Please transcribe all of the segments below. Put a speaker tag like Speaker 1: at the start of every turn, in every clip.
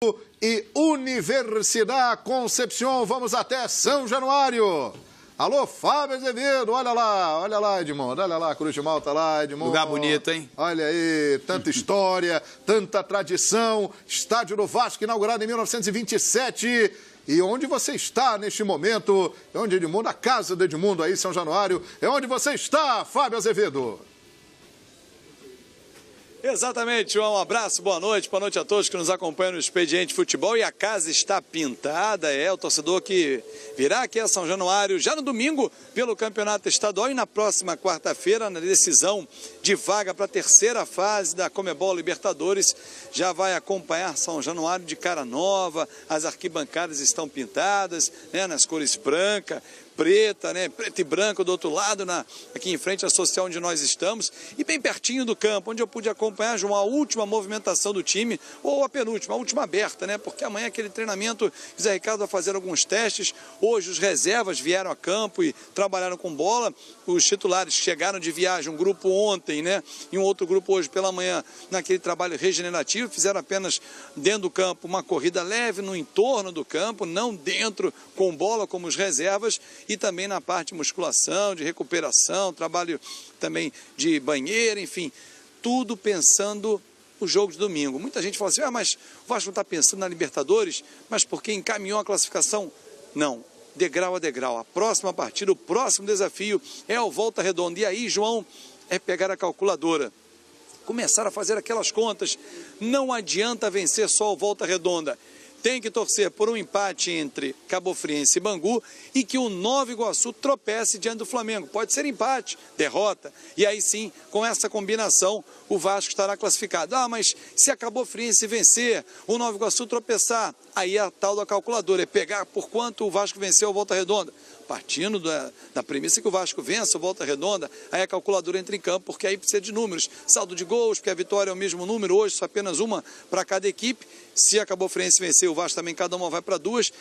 Speaker 1: E Universidade Concepción, vamos até São Januário. Alô, Fábio Azevedo, olha lá, Edmundo, olha lá, Cruz de Malta lá, Edmundo.
Speaker 2: Lugar bonito, hein?
Speaker 1: Olha aí, tanta história, tanta tradição, estádio do Vasco inaugurado em 1927. E onde você está neste momento? É onde Edmundo, a casa do Edmundo aí, São Januário, é onde você está, Fábio Azevedo.
Speaker 2: Exatamente, João. Um abraço, boa noite a todos que nos acompanham no Expediente Futebol. E a casa está pintada, o torcedor que virá aqui a São Januário já no domingo pelo Campeonato Estadual e na próxima quarta-feira, na decisão de vaga para a terceira fase da Conmebol Libertadores, já vai acompanhar São Januário de cara nova. As arquibancadas estão pintadas, nas cores branca, preta, preto e branco do outro lado, aqui em frente à social onde nós estamos, e bem pertinho do campo, onde eu pude acompanhar, João, a última movimentação do time, ou a penúltima, a última aberta, porque amanhã aquele treinamento, o Zé Ricardo vai fazer alguns testes, hoje os reservas vieram a campo e trabalharam com bola, os titulares chegaram de viagem, um grupo ontem, e um outro grupo hoje pela manhã, naquele trabalho regenerativo, fizeram apenas dentro do campo uma corrida leve no entorno do campo, não dentro com bola como os reservas, e também na parte de musculação, de recuperação, trabalho também de banheiro, enfim, tudo pensando no jogo de domingo. Muita gente fala assim, mas o Vasco não está pensando na Libertadores, mas porque encaminhou a classificação? Não, degrau a degrau. A próxima partida, o próximo desafio é o Volta Redonda. E aí, João, é pegar a calculadora, começar a fazer aquelas contas. Não adianta vencer só o Volta Redonda. Tem que torcer por um empate entre Cabofriense e Bangu e que o Nova Iguaçu tropece diante do Flamengo. Pode ser empate, derrota, e aí sim, com essa combinação, o Vasco estará classificado. Mas se a Cabofriense vencer, o Nova Iguaçu tropeçar, aí a tal da calculadora é pegar por quanto o Vasco venceu a Volta Redonda. Partindo da premissa que o Vasco vença o Volta Redonda, aí a calculadora entra em campo, porque aí precisa de números. Saldo de gols, porque a vitória é o mesmo número, hoje só apenas uma para cada equipe. Se a Cabofriense vencer, o Vasco também cada uma vai para duas.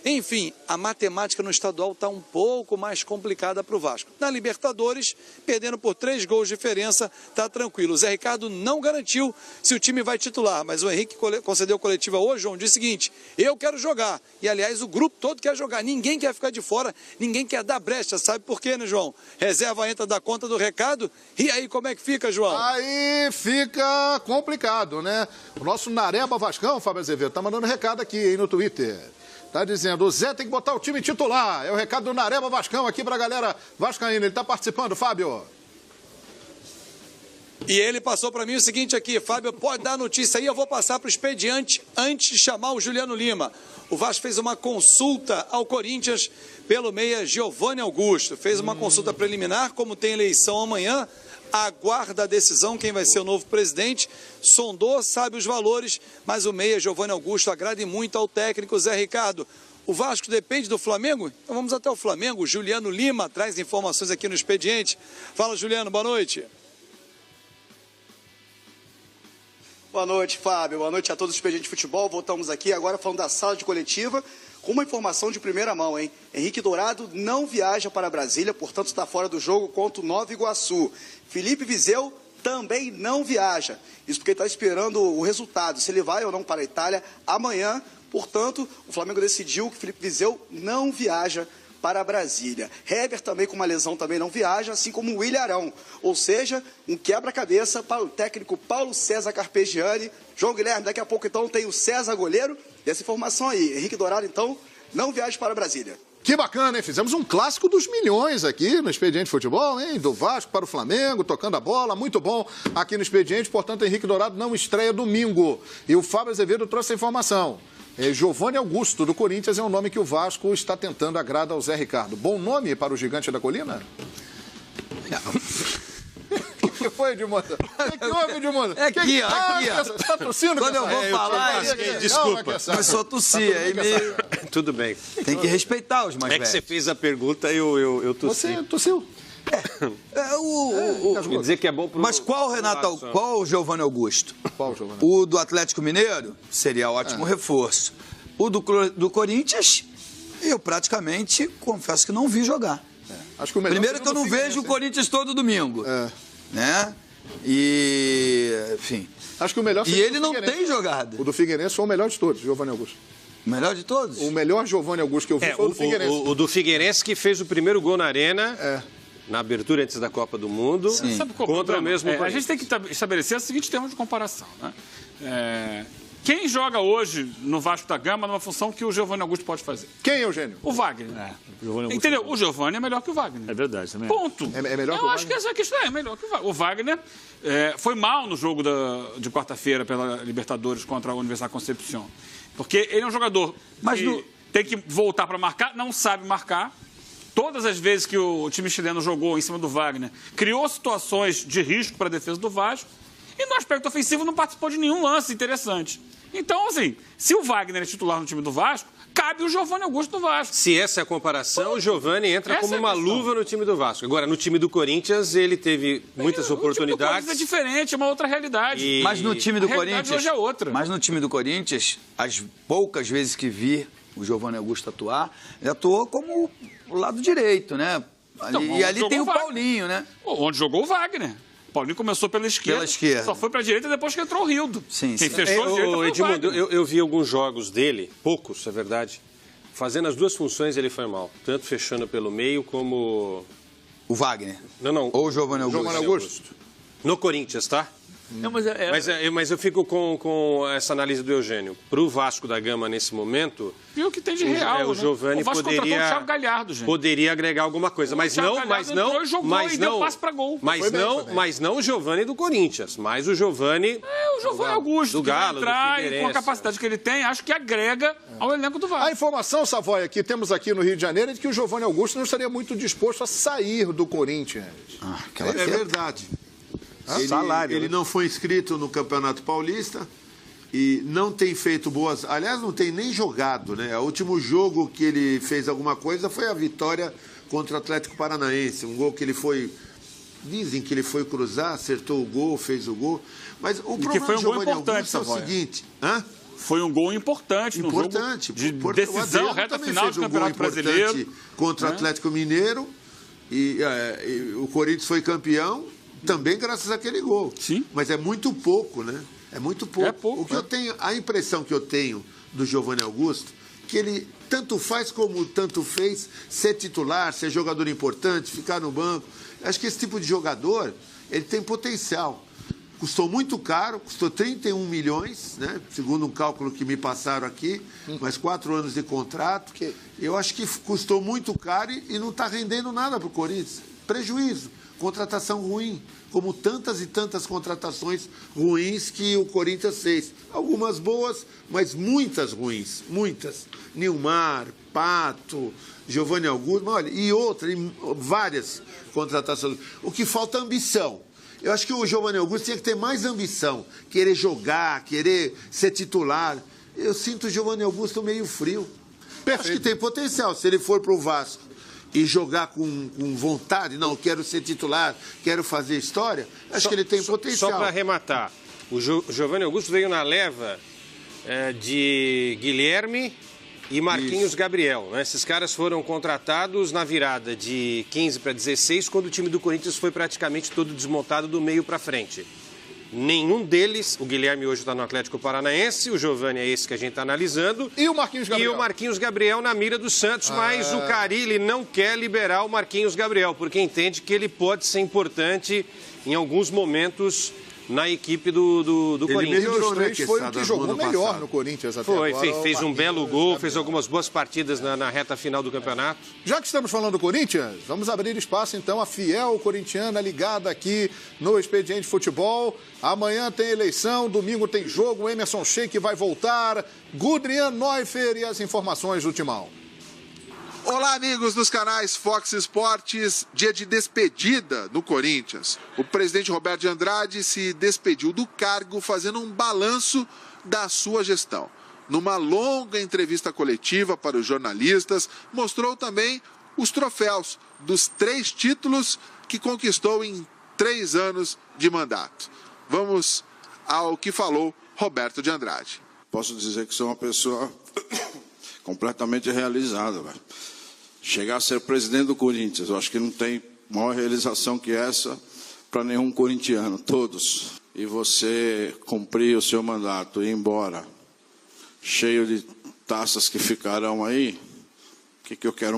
Speaker 2: Enfim, a matemática no estadual está um pouco mais complicada para o Vasco. Na Libertadores, perdendo por 3 gols de diferença, está tranquilo. O Zé Ricardo não garantiu se o time vai titular, mas o Henrique concedeu coletiva hoje, João, disse o seguinte, eu quero jogar. E, aliás, o grupo todo quer jogar. Ninguém quer ficar de fora, ninguém quer dar brecha. Sabe por quê, João? Reserva entra da conta do recado. E aí, como é que fica, João?
Speaker 1: Aí fica complicado, O nosso Nareba Vascão, Fábio Azevedo, tá mandando recado aqui, no Twitter. Tá dizendo, o Zé tem que botar o time titular. É o recado do Nareba Vascão aqui pra galera vascaína. Ele tá participando, Fábio.
Speaker 2: E ele passou para mim o seguinte aqui, Fábio, pode dar a notícia aí, eu vou passar para o expediente antes de chamar o Juliano Lima. O Vasco fez uma consulta ao Corinthians pelo meia Giovanni Augusto. Fez uma consulta preliminar, como tem eleição amanhã, aguarda a decisão, quem vai ser o novo presidente, sondou, sabe os valores, mas o meia Giovanni Augusto agrada muito ao técnico Zé Ricardo. O Vasco depende do Flamengo? Então vamos até o Flamengo. Juliano Lima traz informações aqui no expediente. Fala, Juliano, boa noite.
Speaker 3: Boa noite, Fábio. Boa noite a todos do Expediente Futebol. Voltamos aqui agora falando da sala de coletiva com uma informação de primeira mão, hein? Henrique Dourado não viaja para Brasília, portanto está fora do jogo contra o Nova Iguaçu. Felipe Viseu também não viaja. Isso porque está esperando o resultado, se ele vai ou não para a Itália amanhã. Portanto, o Flamengo decidiu que Felipe Viseu não viaja para Brasília. Heber também com uma lesão também não viaja, assim como o Willian Arão. Ou seja, um quebra-cabeça para o técnico Paulo César Carpegiani. João Guilherme, daqui a pouco então tem o César goleiro. E essa informação aí, Henrique Dourado então não viaja para Brasília.
Speaker 1: Que bacana, hein? Fizemos um clássico dos milhões aqui no Expediente Futebol, hein? Do Vasco para o Flamengo, tocando a bola, muito bom aqui no Expediente. Portanto, Henrique Dourado não estreia domingo. E o Fábio Azevedo trouxe a informação. Giovanni Augusto, do Corinthians, é um nome que o Vasco está tentando agradar ao Zé Ricardo. Bom nome para o Gigante da Colina? O que foi, Edmundo? O que houve, Edmundo?
Speaker 4: É aqui, ó.
Speaker 1: Você está tossindo?
Speaker 4: Quando eu vou falar,
Speaker 5: desculpa.
Speaker 4: Começou a tossir. Aí meio...
Speaker 5: Tudo bem.
Speaker 4: Tem que respeitar os mais velhos.
Speaker 5: É que você fez a pergunta e eu tossi.
Speaker 1: Você tossiu.
Speaker 5: Quer dizer que é bom pro...
Speaker 4: Mas qual, Renato, qual o Giovanni Augusto?
Speaker 1: Qual, Giovanni?
Speaker 4: O do Atlético Mineiro seria ótimo reforço. O do Corinthians, eu praticamente confesso que não vi jogar.
Speaker 1: Acho que o
Speaker 4: Primeiro que eu não vejo o Corinthians todo domingo. E, enfim.
Speaker 1: Acho que o melhor...
Speaker 4: E ele não tem jogado.
Speaker 1: O do Figueirense foi o melhor de todos, Giovanni Augusto.
Speaker 4: O melhor de todos?
Speaker 1: O melhor Giovanni Augusto que eu vi foi o do Figueirense.
Speaker 5: O do Figueirense que fez o primeiro gol na Arena, na abertura antes da Copa do Mundo,
Speaker 6: Sabe qual
Speaker 5: contra o mesmo...
Speaker 6: A gente tem que estabelecer o seguinte termo de comparação, né? Quem joga hoje no Vasco da Gama numa função que o Giovanni Augusto pode fazer?
Speaker 1: Quem, Eugênio?
Speaker 6: O Wagner. Entendeu? O Giovanni é melhor que o Wagner.
Speaker 7: É verdade também.
Speaker 6: Ponto.
Speaker 1: É melhor que o
Speaker 6: Eu acho
Speaker 1: Wagner?
Speaker 6: que essa questão é melhor que o Wagner. O Wagner foi mal no jogo de quarta-feira pela Libertadores contra a Universidade Concepción. Porque ele é um jogador que tem que voltar para marcar, não sabe marcar. Todas as vezes que o time chileno jogou em cima do Wagner, criou situações de risco para a defesa do Vasco. E no aspecto ofensivo não participou de nenhum lance interessante. Então, assim, se o Wagner é titular no time do Vasco, cabe o Giovanni Augusto do Vasco.
Speaker 5: Se essa é a comparação, o Giovanni entra como uma luva no time do Vasco. Agora, no time do Corinthians, ele teve muitas oportunidades.
Speaker 6: O time do Corinthians é diferente, é uma outra realidade.
Speaker 4: Mas no time do
Speaker 6: A realidade
Speaker 4: Corinthians...
Speaker 6: hoje é outra.
Speaker 4: Mas no time do Corinthians, as poucas vezes que vi o Giovanni Augusto atuar, ele atuou como o lado direito, né? E ali tem o Paulinho, né?
Speaker 6: Onde jogou o Wagner. O Paulinho começou pela esquerda. Só foi para a direita depois que entrou o Rildo.
Speaker 4: Sim.
Speaker 6: Quem fechou a direita foi o
Speaker 5: Edmundo,
Speaker 6: Wagner.
Speaker 5: eu vi alguns jogos dele, poucos, é verdade. Fazendo as duas funções, ele foi mal. Tanto fechando pelo meio, como...
Speaker 4: O Wagner.
Speaker 5: Não.
Speaker 4: Ou o Giovanni Augusto.
Speaker 1: Giovanni Augusto.
Speaker 5: No Corinthians, tá?
Speaker 7: Não,
Speaker 5: Mas eu fico com essa análise do Eugênio. Para o Vasco da Gama, nesse momento...
Speaker 6: Viu o que tem de real,
Speaker 5: o Giovanni
Speaker 6: O Vasco contratou o Thiago Galhardo, gente.
Speaker 5: poderia agregar alguma coisa. Mas não o Giovanni do Corinthians. Mas o Giovanni...
Speaker 6: O Giovanni Augusto,
Speaker 5: do Galo,
Speaker 6: que vai entrar
Speaker 5: do
Speaker 6: e
Speaker 5: Figueirense.
Speaker 6: com a capacidade que ele tem, acho que agrega ao elenco do Vasco.
Speaker 1: A informação, Savoia, que temos aqui no Rio de Janeiro é de que o Giovanni Augusto não estaria muito disposto a sair do Corinthians.
Speaker 8: É verdade. Ele não foi inscrito no Campeonato Paulista e não tem feito boas... Aliás, não tem nem jogado, né? O último jogo que ele fez alguma coisa foi a vitória contra o Atlético Paranaense. Um gol que ele foi... Dizem que ele foi cruzar, acertou o gol, fez o gol. Mas o problema
Speaker 6: foi um
Speaker 8: do
Speaker 6: gol
Speaker 8: Giovanni
Speaker 6: importante,
Speaker 8: Augusto é o
Speaker 6: Savoia.
Speaker 8: seguinte...
Speaker 6: Foi um gol importante no jogo de decisão, reta final do Campeonato Brasileiro.
Speaker 8: Contra o Atlético Mineiro. E o Corinthians foi campeão também graças àquele gol.
Speaker 6: Sim.
Speaker 8: Mas é muito pouco, né? É muito pouco.
Speaker 6: É pouco,
Speaker 8: o que eu tenho, a impressão que eu tenho do Giovanni Augusto, que ele tanto faz como tanto fez ser titular, ser jogador importante, ficar no banco. Acho que esse tipo de jogador, ele tem potencial. Custou muito caro, custou 31 milhões, né? Segundo um cálculo que me passaram aqui, mais 4 anos de contrato. Eu acho que custou muito caro e não está rendendo nada para o Corinthians. Prejuízo, contratação ruim, como tantas e tantas contratações ruins que o Corinthians fez. Algumas boas, mas muitas ruins, muitas. Nilmar, Pato, Giovanni Augusto, olha, e várias contratações. O que falta é ambição. Eu acho que o Giovanni Augusto tinha que ter mais ambição, querer jogar, querer ser titular. Eu sinto o Giovanni Augusto meio frio. Perfeito. Acho que tem potencial. Se ele for para o Vasco e jogar com vontade, não, quero ser titular, quero fazer história, acho que ele tem potencial.
Speaker 5: Só para arrematar, o Giovanni Augusto veio na leva de Guilherme e Marquinhos Gabriel. Né? Esses caras foram contratados na virada de 15 para 16, quando o time do Corinthians foi praticamente todo desmontado do meio para frente. Nenhum deles, o Guilherme hoje está no Atlético Paranaense, o Giovanni é esse que a gente está analisando.
Speaker 1: E o Marquinhos Gabriel?
Speaker 5: E o Marquinhos Gabriel na mira do Santos, mas o Carille não quer liberar o Marquinhos Gabriel, porque entende que ele pode ser importante em alguns momentos na equipe do Corinthians.
Speaker 1: Ele dos três foi o que jogou melhor no Corinthians até agora.
Speaker 5: Fez um belo gol, fez algumas boas partidas na reta final do campeonato.
Speaker 1: Já que estamos falando do Corinthians, vamos abrir espaço então à fiel corintiana ligada aqui no Expediente Futebol. Amanhã tem eleição, domingo tem jogo, o Emerson Sheik vai voltar, Gudrian Neufer e as informações do Timão.
Speaker 9: Olá, amigos dos canais Fox Sports. Dia de despedida do Corinthians. O presidente Roberto de Andrade se despediu do cargo fazendo um balanço da sua gestão. Numa longa entrevista coletiva para os jornalistas, mostrou também os troféus dos 3 títulos que conquistou em 3 anos de mandato. Vamos ao que falou Roberto de Andrade.
Speaker 10: Posso dizer que sou uma pessoa completamente realizada, velho. Chegar a ser presidente do Corinthians, eu acho que não tem maior realização que essa, para nenhum corintiano, todos. E você cumprir o seu mandato e ir embora, cheio de taças que ficarão aí, o que eu quero mais?